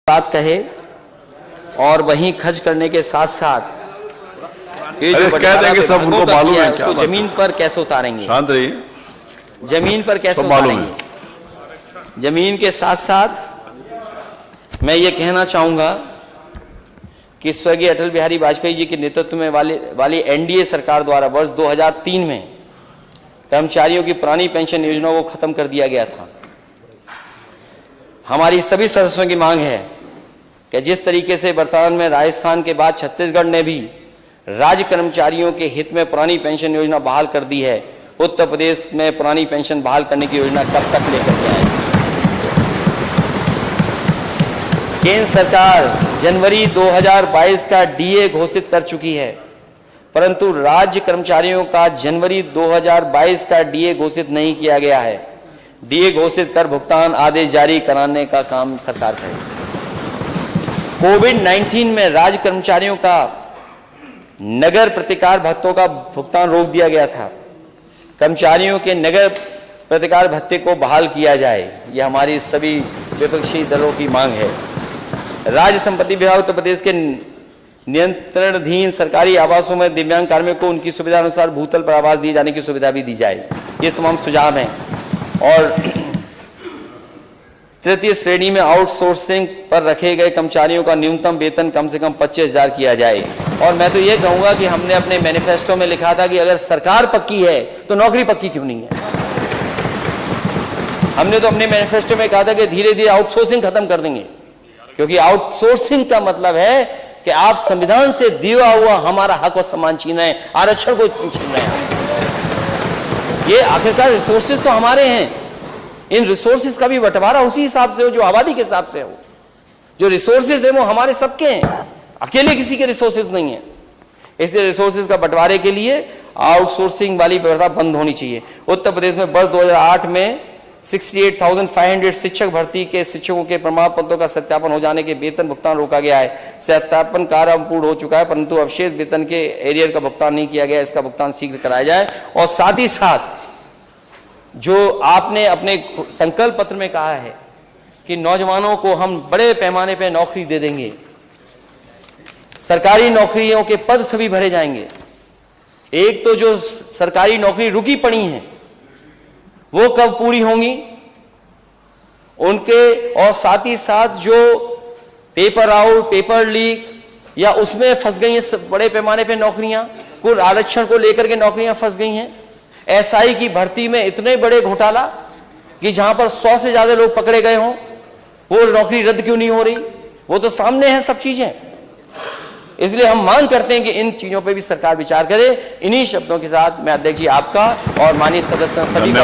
बात कहे और वहीं खर्च करने के साथ साथ ये जो कह देंगे सब उनको मालूम है क्या उसको जमीन पर कैसे उतारेंगे, शांत रहिए, जमीन पर कैसे उतारेंगे। जमीन के साथ साथ मैं ये कहना चाहूंगा कि स्वर्गीय अटल बिहारी वाजपेयी जी के नेतृत्व में वाली एनडीए सरकार द्वारा वर्ष 2003 में कर्मचारियों की पुरानी पेंशन योजना को खत्म कर दिया गया था। हमारी सभी सदस्यों की मांग है कि जिस तरीके से वर्तमान में राजस्थान के बाद छत्तीसगढ़ ने भी राज्य कर्मचारियों के हित में पुरानी पेंशन योजना बहाल कर दी है, उत्तर प्रदेश में पुरानी पेंशन बहाल करने की योजना कब तक लेकर के आए। केंद्र सरकार जनवरी 2022 का डीए घोषित कर चुकी है, परंतु राज्य कर्मचारियों का जनवरी 2022 का डीए घोषित नहीं किया गया है। डीए घोषित कर भुगतान आदेश जारी कराने का काम सरकार करे। कोविड-19 में राज्य कर्मचारियों का नगर प्रतिकार भत्तों का भुगतान रोक दिया गया था। कर्मचारियों के नगर प्रतिकार भत्ते को बहाल किया जाए, यह हमारी सभी विपक्षी दलों की मांग है। राज्य संपत्ति विभाग उत्तर प्रदेश के नियंत्रणाधीन सरकारी आवासों में दिव्यांग कार्मिकों को उनकी सुविधा अनुसार भूतल पर आवास दिए जाने की सुविधा भी दी जाए। ये तमाम सुझाव हैं। और तृतीय श्रेणी में आउटसोर्सिंग पर रखे गए कर्मचारियों का न्यूनतम वेतन कम से कम 25,000 किया जाए। और मैं तो ये कहूंगा कि हमने अपने मैनिफेस्टो में लिखा था कि अगर सरकार पक्की है तो नौकरी पक्की क्यों नहीं है। हमने तो अपने मैनिफेस्टो में कहा था कि धीरे धीरे आउटसोर्सिंग खत्म कर देंगे, क्योंकि आउटसोर्सिंग का मतलब है कि आप संविधान से दिया हुआ हमारा हक और सम्मान छीन रहे हैं, आरक्षण को छीन रहे हैं। ये आखिरकार रिसोर्सेज तो हमारे हैं, इन रिसोर्सेज का भी बंटवारा उसी हिसाब से हो जो आबादी के हिसाब से हो। जो रिसोर्सेज है वो हमारे सबके हैं, अकेले किसी के रिसोर्सेज नहीं है। इसलिए रिसोर्सेज का बंटवारे के लिए आउटसोर्सिंग वाली व्यवस्था बंद होनी चाहिए। उत्तर प्रदेश में वर्ष 2008 में 68,500 शिक्षक भर्ती के शिक्षकों के प्रमाण पत्रों का सत्यापन हो जाने के वेतन भुगतान रोका गया है। सत्यापन कार्य पूर्ण हो चुका है, परंतु अवशेष वेतन के एरियर का भुगतान नहीं किया गया। इसका भुगतान शीघ्र कराया जाए। और साथ ही साथ जो आपने अपने संकल्प पत्र में कहा है कि नौजवानों को हम बड़े पैमाने पर नौकरी दे देंगे, सरकारी नौकरियों के पद सभी भरे जाएंगे। एक तो जो सरकारी नौकरी रुकी पड़ी है वो कब पूरी होंगी उनके, और साथ ही साथ जो पेपर आउट, पेपर लीक या उसमें फंस गई हैं बड़े पैमाने पे नौकरियां, कुल आरक्षण को लेकर के नौकरियां फंस गई हैं। एसआई की भर्ती में इतने बड़े घोटाला कि जहां पर 100 से ज्यादा लोग पकड़े गए हों, वो नौकरी रद्द क्यों नहीं हो रही। वो तो सामने है सब चीजें। इसलिए हम मांग करते हैं कि इन चीजों पे भी सरकार विचार करे। इन्हीं शब्दों के साथ मैं अध्यक्ष जी आपका और माननीय सदस्य सभी का